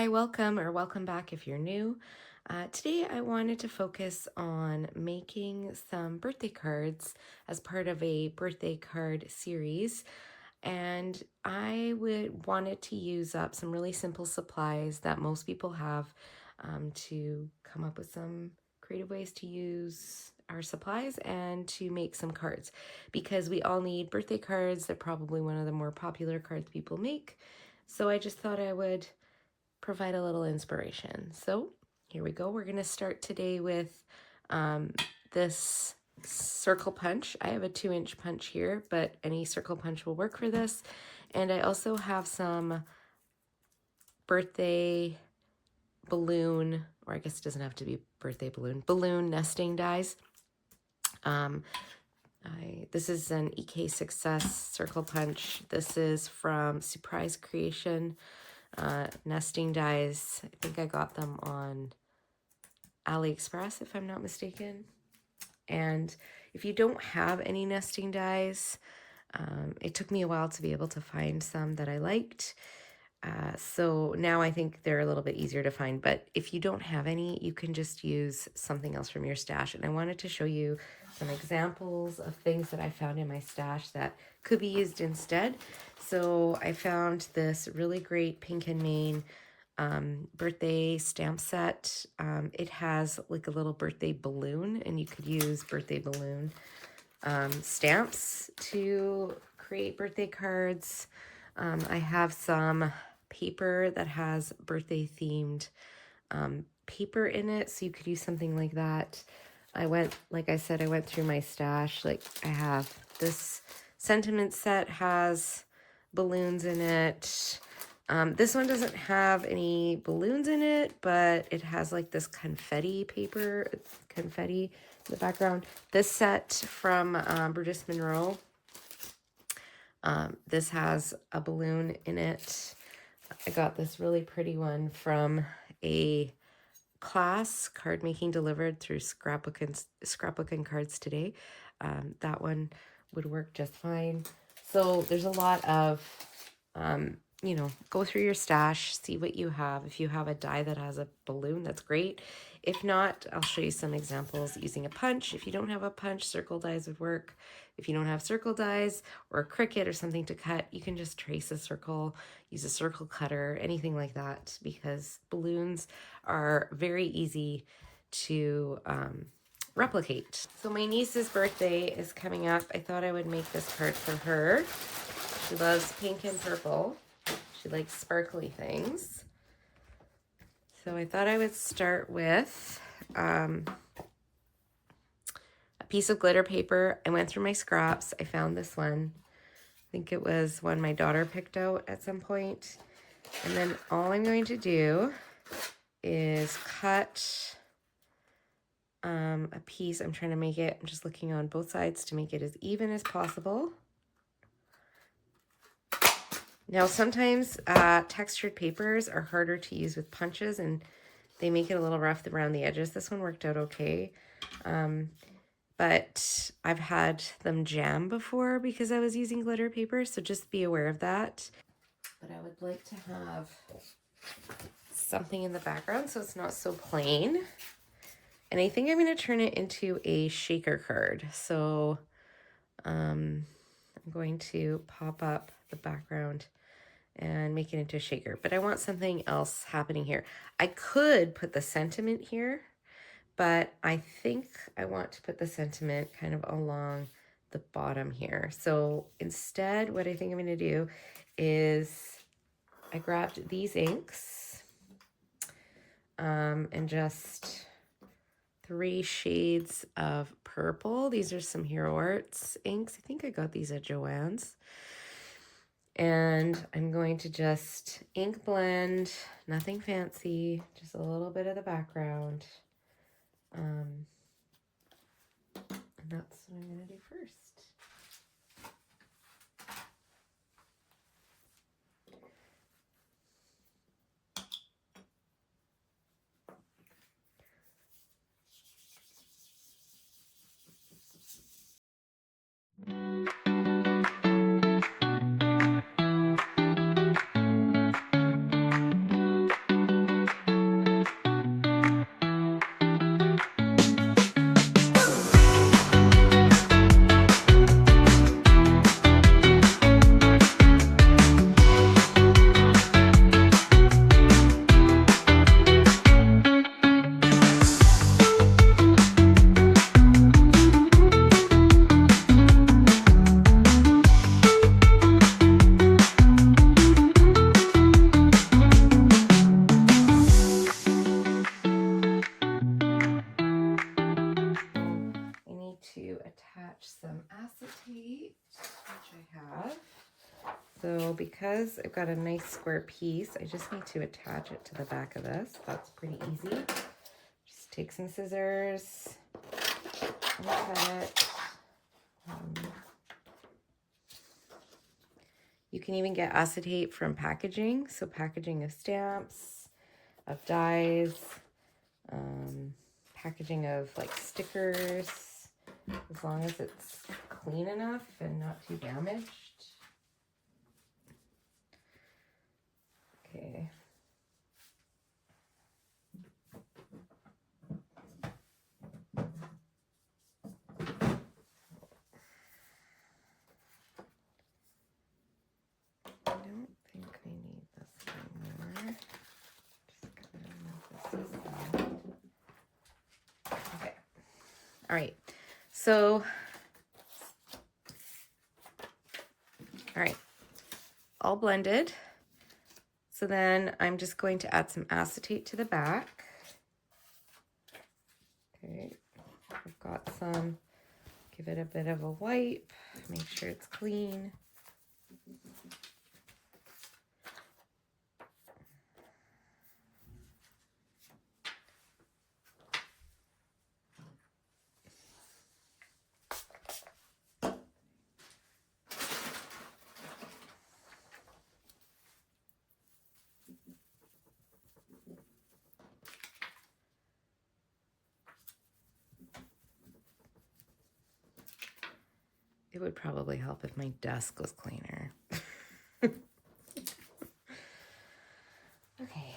Welcome back if you're new. Today I wanted to focus on making some birthday cards as part of a birthday card series. And I would wanted to use up some really simple supplies that most people have to come up with some creative ways to use our supplies and to make some cards, because we all need birthday cards. They're probably one of the more popular cards people make. So I just thought I would provide a little inspiration. So here we go. We're going to start today with this circle punch. I have a 2-inch punch here, but any circle punch will work for this. And I also have some birthday balloon, or I guess it doesn't have to be birthday balloon nesting dies. This is an EK Success circle punch. This is from Surprise Creation. Nesting dies. I think I got them on AliExpress, if I'm not mistaken. And if you don't have any nesting dies, it took me a while to be able to find some that I liked. So now I think they're a little bit easier to find, but if you don't have any, you can just use something else from your stash. And I wanted to show you some examples of things that I found in my stash that could be used instead. So I found this really great Pink and Main birthday stamp set. It has like a little birthday balloon, and you could use birthday balloon stamps to create birthday cards. I have some paper that has birthday themed paper in it, so you could use something like that. Like I said, I went through my stash. Like I have this sentiment set has balloons in it. This one doesn't have any balloons in it, but it has like this confetti paper, confetti in the background. This set from Brutus Monroe, this has a balloon in it. I got this really pretty one from a class, card making delivered through Scrapbook and Cards Today. That one would work just fine. So there's a lot of, go through your stash, see what you have. If you have a die that has a balloon, that's great. If not, I'll show you some examples using a punch. If you don't have a punch, circle dies would work. If you don't have circle dies or a Cricut or something to cut, you can just trace a circle, use a circle cutter, anything like that, because balloons are very easy to replicate. So my niece's birthday is coming up. I thought I would make this card for her. She loves pink and purple. She likes sparkly things. So I thought I would start with a piece of glitter paper. I went through my scraps. I found this one. I think it was one my daughter picked out at some point. And then all I'm going to do is cut a piece. I'm trying to make it, I'm just looking on both sides to make it as even as possible. Now, sometimes textured papers are harder to use with punches, and they make it a little rough around the edges. This one worked out okay, but I've had them jam before because I was using glitter paper, so just be aware of that. But I would like to have something in the background so it's not so plain. And I think I'm going to turn it into a shaker card. So I'm going to pop up the background and make it into a shaker. But I want something else happening here. I could put the sentiment here, but I think I want to put the sentiment kind of along the bottom here. So instead, what I think I'm going to do is I grabbed these inks and just 3 shades of purple. These are some Hero Arts inks. I think I got these at Joann's. And I'm going to just ink blend, nothing fancy, just a little bit of the background. And that's what I'm going to do first. attach some acetate, which I have. So because I've got a nice square piece, I just need to attach it to the back of this. That's pretty easy. Just take some scissors and cut it. You can even get acetate from packaging. So packaging of stamps, of dies, packaging of like stickers, as long as it's clean enough and not too damaged. Okay. I don't think I need this anymore. Just gonna move this aside. Okay. All right. So, all right, all blended. So then I'm just going to add some acetate to the back. Okay, I've got some, give it a bit of a wipe, make sure it's clean. It would probably help if my desk was cleaner. Okay.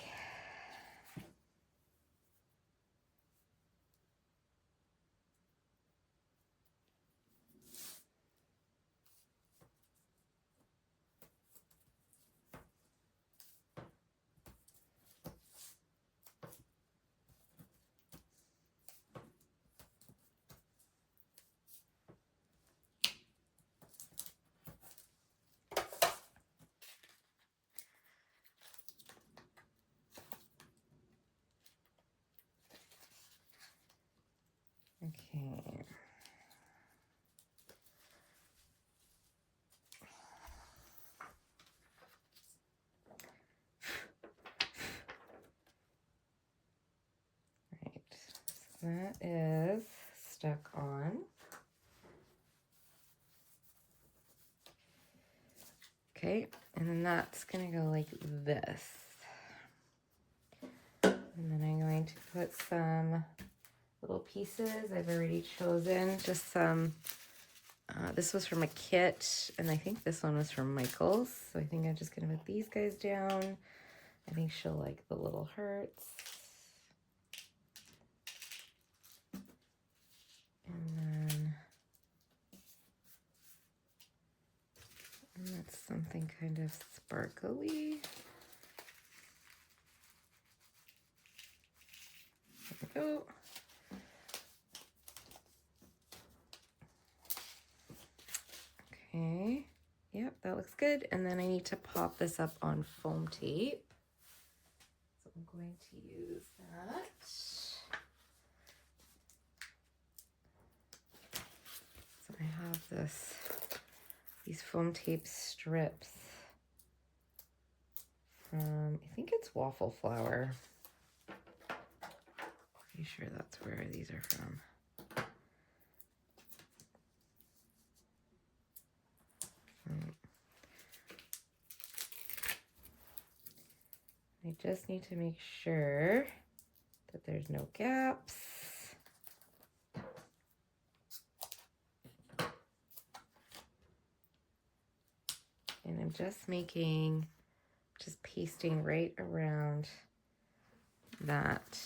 Okay. Right. So that is stuck on. Okay, and then that's gonna go like this. And then I'm going to put some little pieces I've already chosen, just some, this was from a kit, and I think this one was from Michael's. So I think I'm just gonna put these guys down. I think she'll like the little hearts. And that's something kind of sparkly. There we go. Okay, yep, that looks good. And then I need to pop this up on foam tape. So I'm going to use that. So I have these foam tape strips from, I think it's Waffle Flower. Pretty sure that's where these are from. I just need to make sure that there's no gaps. And I'm just pasting right around that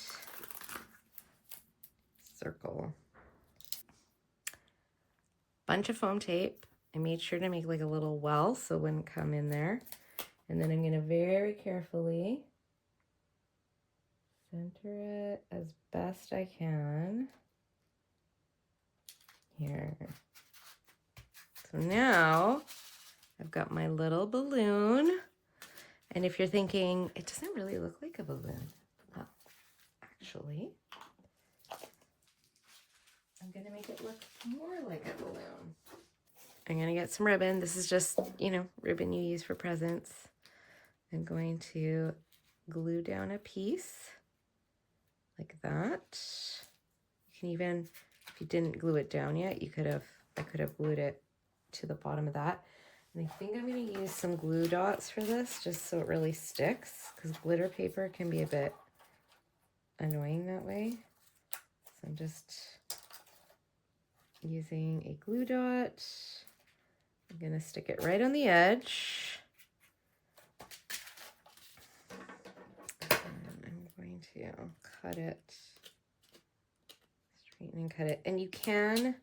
circle. Bunch of foam tape. I made sure to make like a little well so it wouldn't come in there. And then I'm going to very carefully center it as best I can here. So now I've got my little balloon. And if you're thinking, it doesn't really look like a balloon. Well, actually, I'm going to make it look more like a balloon. I'm going to get some ribbon. This is just, you know, ribbon you use for presents. I'm going to glue down a piece like that. You can even, if you didn't glue it down yet, I could have glued it to the bottom of that. And I think I'm going to use some glue dots for this just so it really sticks, because glitter paper can be a bit annoying that way. So I'm just using a glue dot. I'm going to stick it right on the edge. And I'm going to cut it, straighten and cut it. And you can,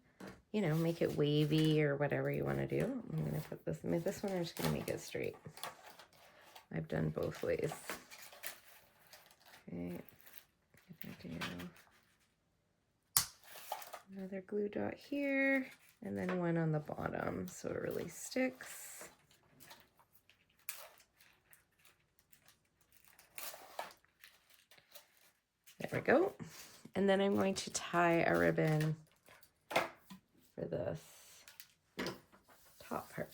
you know, make it wavy or whatever you want to do. I'm going to put this one, I'm just going to make it straight. I've done both ways. Okay, I'm going to do another glue dot here, and then one on the bottom so it really sticks. There we go. And then I'm going to tie a ribbon for this top part.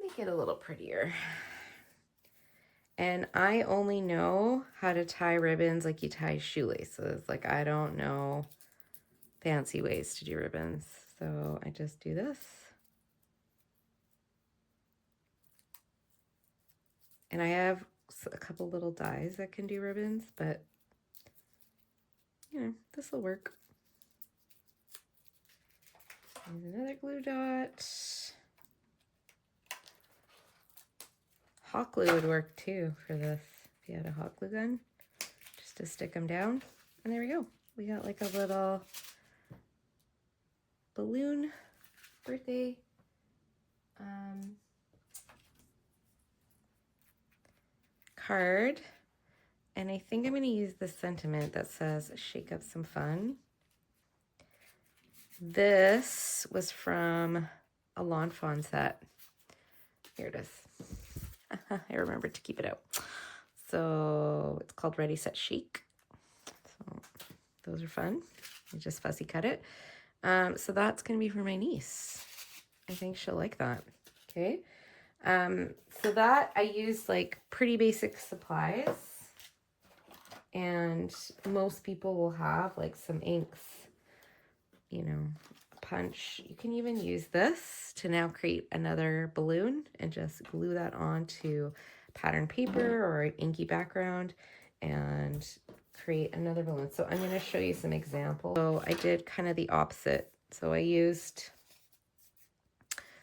Make it a little prettier. And I only know how to tie ribbons like you tie shoelaces. Like, I don't know fancy ways to do ribbons. So I just do this. And I have a couple little dies that can do ribbons, but you know, this will work. There's another glue dot. Hot glue would work too for this, if you had a hot glue gun, just to stick them down. And there we go. We got like a little balloon birthday card. And I think I'm going to use the sentiment that says, shake up some fun. This was from a Lawn Fawn set. Here it is. I remembered to keep it out. So it's called Ready, Set, Shake. So those are fun. I just fussy cut it. So that's going to be for my niece. I think she'll like that. Okay. So that I used like pretty basic supplies. And most people will have like some inks, you know, a punch. You can even use this to now create another balloon and just glue that onto pattern paper or an inky background and create another balloon. So I'm going to show you some examples. So I did kind of the opposite. So I used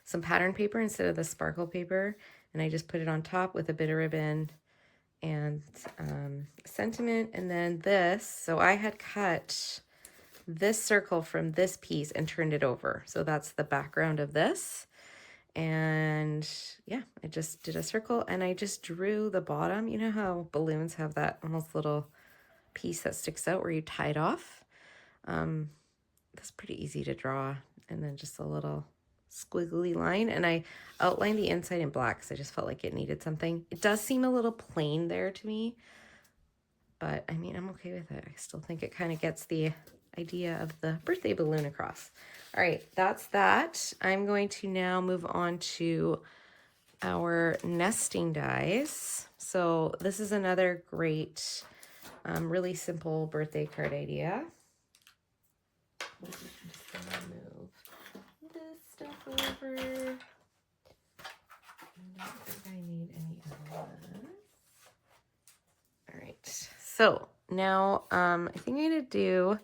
some pattern paper instead of the sparkle paper, and I just put it on top with a bit of ribbon and sentiment. And then this, so I had cut this circle from this piece and turned it over. So that's the background of this. And yeah, I just did a circle and I just drew the bottom. You know how balloons have that almost little piece that sticks out where you tie it off? That's pretty easy to draw. And then just a little squiggly line, and I outlined the inside in black because I just felt like it needed something. It does seem a little plain there to me, but I mean, I'm okay with it. I still think it kind of gets the idea of the birthday balloon across. All right, that's that. I'm going to now move on to our nesting dies. So this is another great, really simple birthday card idea. I'm just gonna move this stuff over. I don't think I need any of this. All right, so now I think I'm gonna do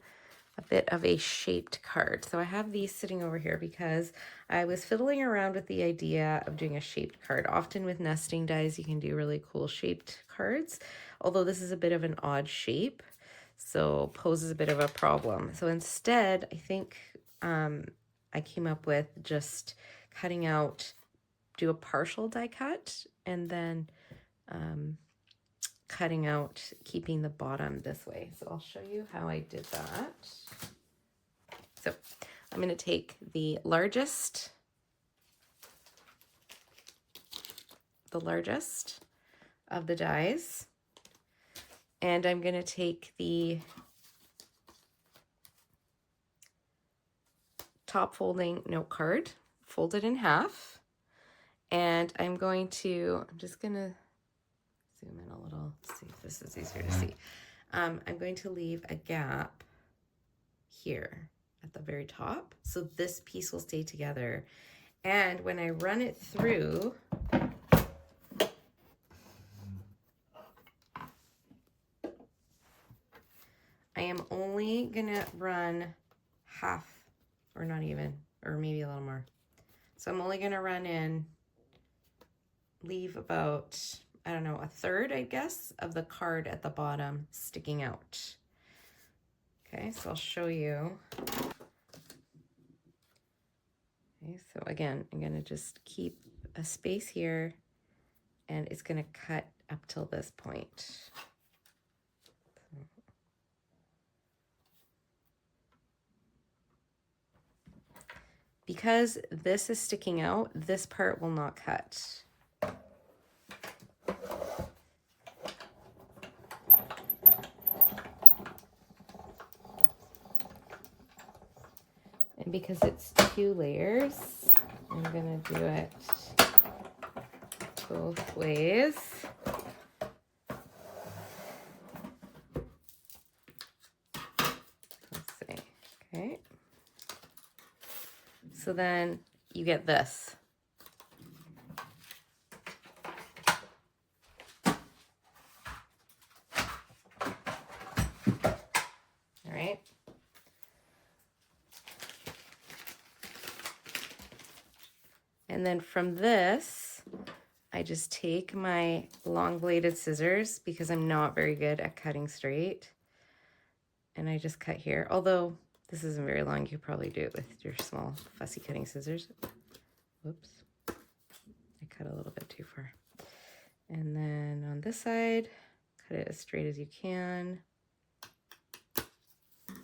a bit of a shaped card. So I have these sitting over here because I was fiddling around with the idea of doing a shaped card. Often with nesting dies, you can do really cool shaped cards, although this is a bit of an odd shape, so poses a bit of a problem. So instead, I think I came up with just cutting out, do a partial die cut, and then cutting out, keeping the bottom this way. So I'll show you how I did that. So I'm going to take the largest of the dies, and I'm going to take the top folding note card, fold it in half, and I'm just gonna zoom in a little, see if this is easier to see. I'm going to leave a gap here at the very top, so this piece will stay together. And when I run it through, I am only gonna run half, or not even, or maybe a little more. So I'm only gonna run in, leave about, I don't know, a third, I guess, of the card at the bottom sticking out. Okay, so I'll show you. Okay, so again, I'm gonna just keep a space here, and it's gonna cut up till this point. Because this is sticking out, this part will not cut. And because it's 2 layers, I'm gonna do it both ways. Let's see, okay. So then you get this. All right. And then from this, I just take my long bladed scissors because I'm not very good at cutting straight. And I just cut here. Although this isn't very long, you could probably do it with your small fussy cutting scissors. Whoops. I cut a little bit too far. And then on this side, cut it as straight as you can.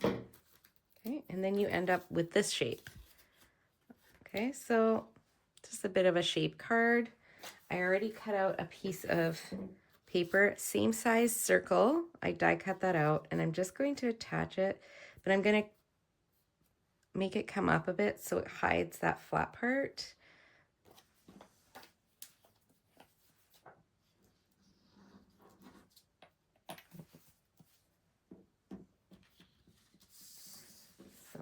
Okay, and then you end up with this shape. Okay, so just a bit of a shape card. I already cut out a piece of paper, same size circle. I die cut that out, and I'm just going to attach it, but I'm going to make it come up a bit so it hides that flat part. So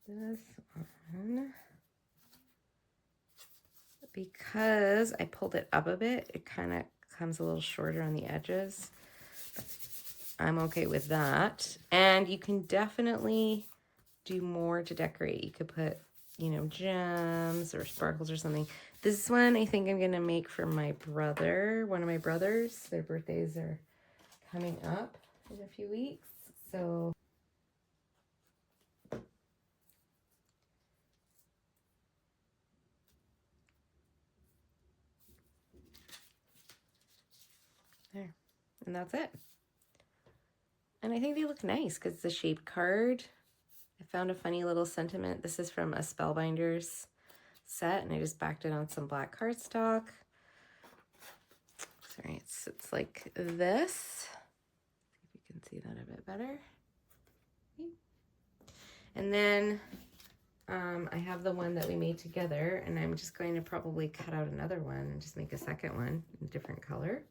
this one, because I pulled it up a bit, it kind of comes a little shorter on the edges. I'm okay with that. And you can definitely do more to decorate. You could put, you know, gems or sparkles or something. This one I think I'm gonna make for my brother, one of my brothers. Their birthdays are coming up in a few weeks. So there, and that's it. And I think they look nice because it's a shaped card. I found a funny little sentiment. This is from a Spellbinders set, and I just backed it on some black cardstock. Sorry, it's like this. See if you can see that a bit better. And then I have the one that we made together, and I'm just going to probably cut out another one and just make a second one in a different color.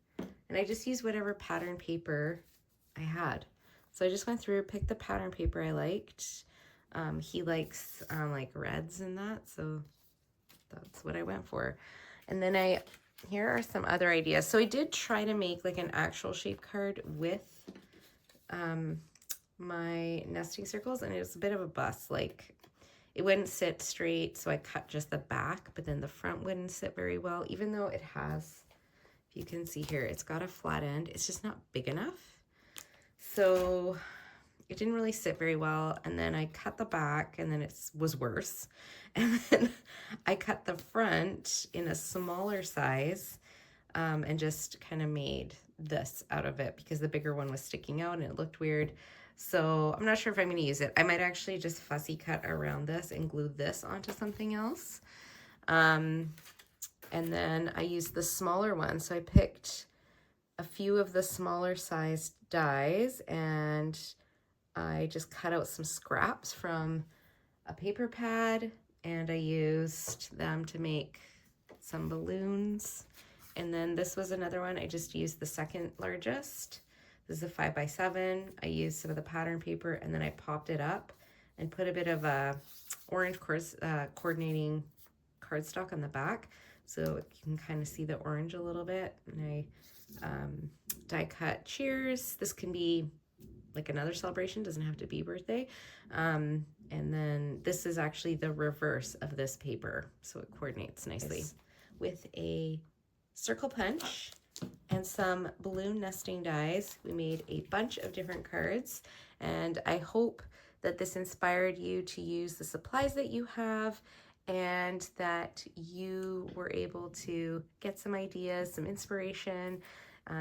And I just used whatever pattern paper I had. So I just went through, picked the pattern paper I liked. He likes like reds and that, so that's what I went for. And then here are some other ideas. So I did try to make like an actual shape card with my nesting circles, and it was a bit of a bust. Like it wouldn't sit straight, so I cut just the back, but then the front wouldn't sit very well, even though it has, if you can see here, it's got a flat end. It's just not big enough. So it didn't really sit very well. And then I cut the back, and then it was worse. And then I cut the front in a smaller size and just kind of made this out of it because the bigger one was sticking out and it looked weird. So I'm not sure if I'm going to use it. I might actually just fussy cut around this and glue this onto something else. And And then I used the smaller one. So I picked a few of the smaller sized dies and I just cut out some scraps from a paper pad and I used them to make some balloons. And then this was another one. I just used the second largest. This is a 5x7. I used some of the pattern paper and then I popped it up and put a bit of a orange coordinating cardstock on the back so you can kind of see the orange a little bit. And I die cut cheers. This can be like another celebration, doesn't have to be birthday. And then this is actually the reverse of this paper, so it coordinates nicely. With a circle punch and some balloon nesting dies, we made a bunch of different cards, and I hope that this inspired you to use the supplies that you have and that you were able to get some ideas, some inspiration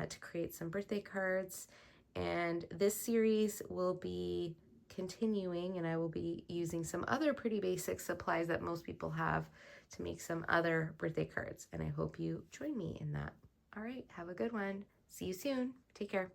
to create some birthday cards. And this series will be continuing, and I will be using some other pretty basic supplies that most people have to make some other birthday cards. And I hope you join me in that. All right, have a good one. See you soon. Take care.